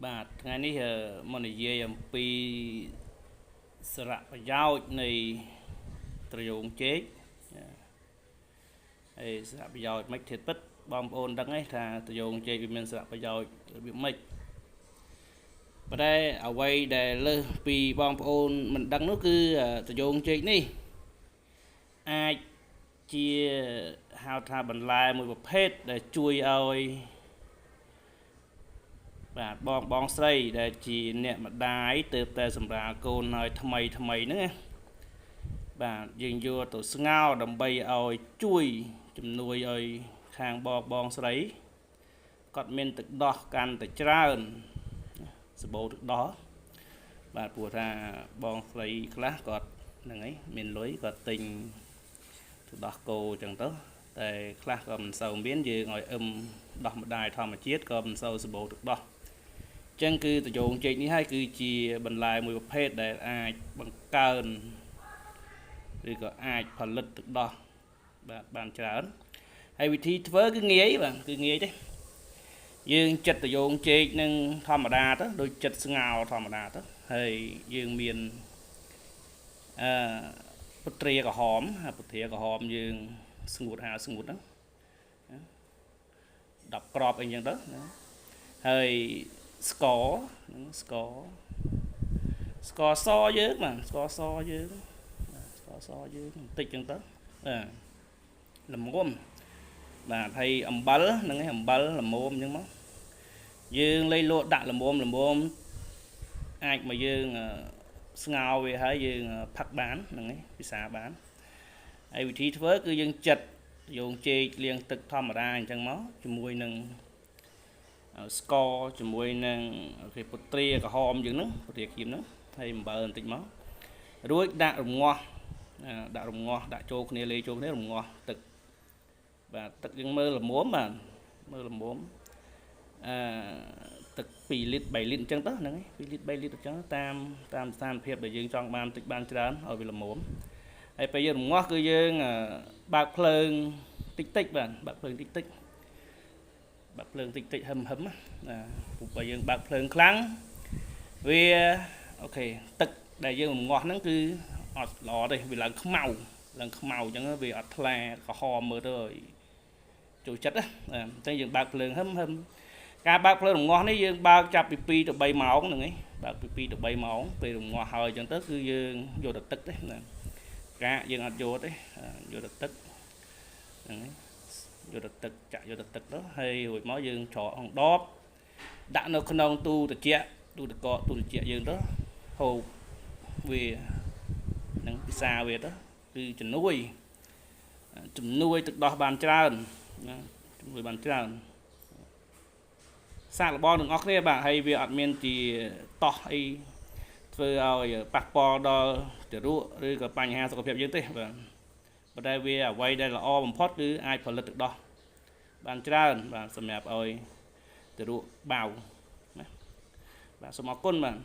បាទថ្ងៃនេះមកនិយាយអំពីសារៈប្រយោជន៍នៃត្រយូងចេកហើយសារៈប្រយោជន៍មិនធៀបពិតបងប្អូនដឹងទេថាត្រយូងចេកវាមានសារៈប្រយោជន៍របៀបម៉េចប៉ុន្តែអ្វីដែលលើសពីបងប្អូនមិនដឹងនោះគឺត្រយូងចេកនេះអាចជាហៅថាបន្លែមួយប្រភេទដែលជួយឲ្យបាទបងស្រីដែលជាអ្នកម្ដាយទើបតែសម្រាលកូនឲ្យថ្មីហ្នឹងណាបាទយើងយកទៅស្ងោរដើម្បីឲ្យជួយជំនួយឲ្យខាងបងស្រីគាត់មានទឹកដោះកាន់តែច្រើនសបោទឹកដោះបាទព្រោះថាបងស្រីខ្លះគាត់ហ្នឹងហើយមានលុយគាត់ទិញទឹកដោះគោអញ្ចឹងទៅតែខ្លះក៏មិនសូវមានយើងឲ្យដោះម្ដាយធម្មជាតិក៏មិនសូវសបោទឹកដោះចឹងគឺត្រយូងចេកនេះហើយគឺជាបន្លែមួយប្រភេទដែលអាចបង្កើនឬក៏អាចផលិតទឹកដោះបាទបានច្រើនហើយវិធីធ្វើគឺងាយបាទគឺងាយទេយើងចិតត្រយូងចេកនឹងធម្មតាទៅដូចចិតស្ងោរធម្មតាទៅហើយយើងមានពុទ្រាក្រហមយើងស្ងួតហ្នឹង10គ្រាប់អីចឹងទៅហើយស្ករសយើងបាទស្ករសយើងបន្តិចចឹងទៅល្មមបាទហើយអំបិលហ្នឹងឯងអំបិលល្មមចឹងមកយើងលៃលក់ដាក់ល្មមអាចមកយើងស្ងោរវាហើយយើងផឹកបានហ្នឹងឯងពិសាបានហើយវិធីធ្វើគឺយើងចិតយោងចេកលាងទឹកធម្មតាអញ្ចឹងមកជាមួយនឹងស្ករជាមួយនឹងពុទ្រាក្រហមយើងហ្នឹងពុទ្រាក្រៀមហ្នឹងហើយអំបិលបន្តិចមករួចដាក់រងាស់ដាក់ចូលគ្នាលេចូលគ្នារងាស់ទឹកបាទទឹកយើងមើលល្មមបាទមើលល្មមទឹក2លីត្រ3លីត្រអញ្ចឹងទៅហ្នឹង2លីត្រ3លីត្រអញ្ចឹងតាមស្ថានភាពដែលយើងចង់បានតិចបានច្រើនឲ្យវាល្មមហើយពេលយើងរងាស់គឺយើងបើកភ្លើងតិចបាទបើកភ្លើងតិចហឹមណាព្រោះបើយើងបើកភ្លើងខ្លាំងវាអូខេទឹកដែលយើងរងាស់ហ្នឹងគឺអត់ល្អទេវាឡើងខ្មៅអញ្ចឹងវាអត់ថ្លាក្រហមមើលទៅចូលចិត្តណាអញ្ចឹងយើងបើកភ្លើងហឹមការបើកភ្លើងរងាស់នេះយើងបើកចាប់ពី2ទៅ3ម៉ោងហ្នឹងឯងបើកពី2ទៅ3ម៉ោងពេលរងាស់ហើយអញ្ចឹងទៅគឺយើងយកទៅទឹកទេណាកាកយើងអត់យកទេយកទៅទឹកហ្នឹងឯងយកទៅទឹកចាក់យកទៅទឹកទៅហើយរួចមកយើងច្រកក្នុងដបដាក់នៅក្នុងទូត្រជាក់យើងទៅហូបវានឹងពិសាវាទៅគឺជំនួយទឹកដោះបានច្រើនណាជំនួយបានច្រើនសាកល្បងទាំងអស់គ្នាបាទហើយវាអត់មានជាតោះអីធ្វើឲ្យប៉ះពាល់ដល់ទារកឬក៏បញ្ហាសុខភាពយើងទេបាទប៉ុន្តែវាអ្វីដែលល្អបំផុតគឺអាចផលិតទឹកដោះបានច្រើនបាទសម្រាប់ឲ្យទារកបាវណាបាទសូមអរគុណបាទ